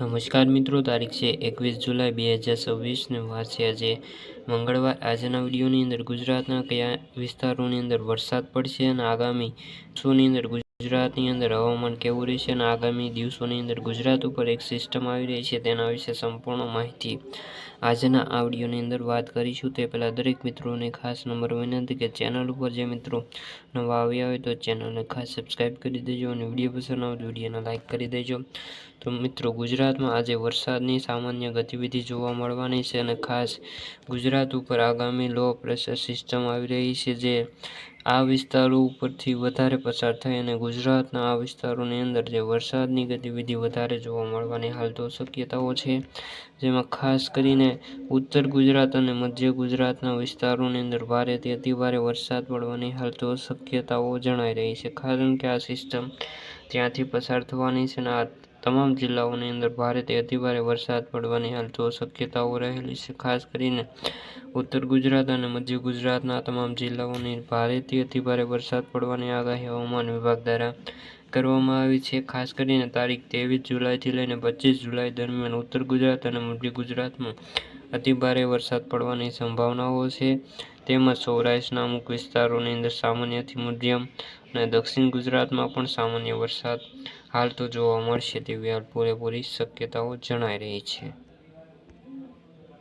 નમસ્કાર મિત્રો, તારીખ છે 21 જુલાઈ 2026 ને વાર છે આજે મંગળવાર। આજના વિડીયોની અંદર ગુજરાતના કયા વિસ્તારોની અંદર વરસાદ પડશે અને આગામી દિવસોની અંદર ગુજરાતની અંદર હવામાન કેવું રહેશે અને આગામી દિવસોની અંદર ગુજરાત ઉપર એક સિસ્ટમ આવી રહી છે તેના વિશે સંપૂર્ણ માહિતી આજના આ વિડીયોની અંદર વાત કરીશું। તે પહેલાં દરેક મિત્રોને ખાસ નંબર વિનંતી કે ચેનલ ઉપર જે મિત્રો નવા આવ્યા હોય તો ચેનલને ખાસ સબસ્ક્રાઈબ કરી દેજો અને વિડીયો પસંદ આવે તો વિડીયોને લાઇક કરી દેજો। તો મિત્રો, ગુજરાતમાં આજે વરસાદની સામાન્ય ગતિવિધિ જોવા મળવાની છે અને ખાસ ગુજરાત ઉપર આગામી લો પ્રેશર સિસ્ટમ આવી રહી છે જે આ વિસ્તારો ઉપરથી વધારે પસાર થઈ અને ગુજરાતના આ વિસ્તારોની અંદર જે વરસાદની ગતિવિધિ વધારે જોવા મળવાની હાલ તો શક્યતાઓ છે, જેમાં ખાસ કરીને ઉત્તર ગુજરાત અને મધ્ય ગુજરાતના વિસ્તારોની અંદર ભારેથી અતિભારે વરસાદ પડવાની હાલ તો શક્યતાઓ જણાઈ રહી છે, કારણ કે આ સિસ્ટમ ત્યાંથી પસાર થવાની છે અને આ તમામ જિલ્લાઓની અંદર ભારેથી અતિભારે વરસાદ પડવાની હાલ તો શક્યતાઓ રહેલી છે। ખાસ કરીને ઉત્તર ગુજરાત અને મધ્ય ગુજરાતના તમામ જિલ્લાઓની ભારેથી અતિભારે વરસાદ પડવાની આગાહી હવામાન વિભાગ દ્વારા કરવામાં આવી છે। ખાસ કરીને તારીખ 23 જુલાઈથી લઈને 25 જુલાઈ દરમિયાન ઉત્તર ગુજરાત અને મધ્ય ગુજરાતમાં અતિભારે વરસાદ પડવાની સંભાવનાઓ છે, તેમજ સૌરાષ્ટ્રના અમુક વિસ્તારોની અંદર સામાન્યથી મધ્યમ અને દક્ષિણ ગુજરાતમાં પણ સામાન્ય વરસાદ હાલ તો જોવા મળશે તેવી હાલ પૂરેપૂરી શક્યતાઓ જણાઈ રહી છે।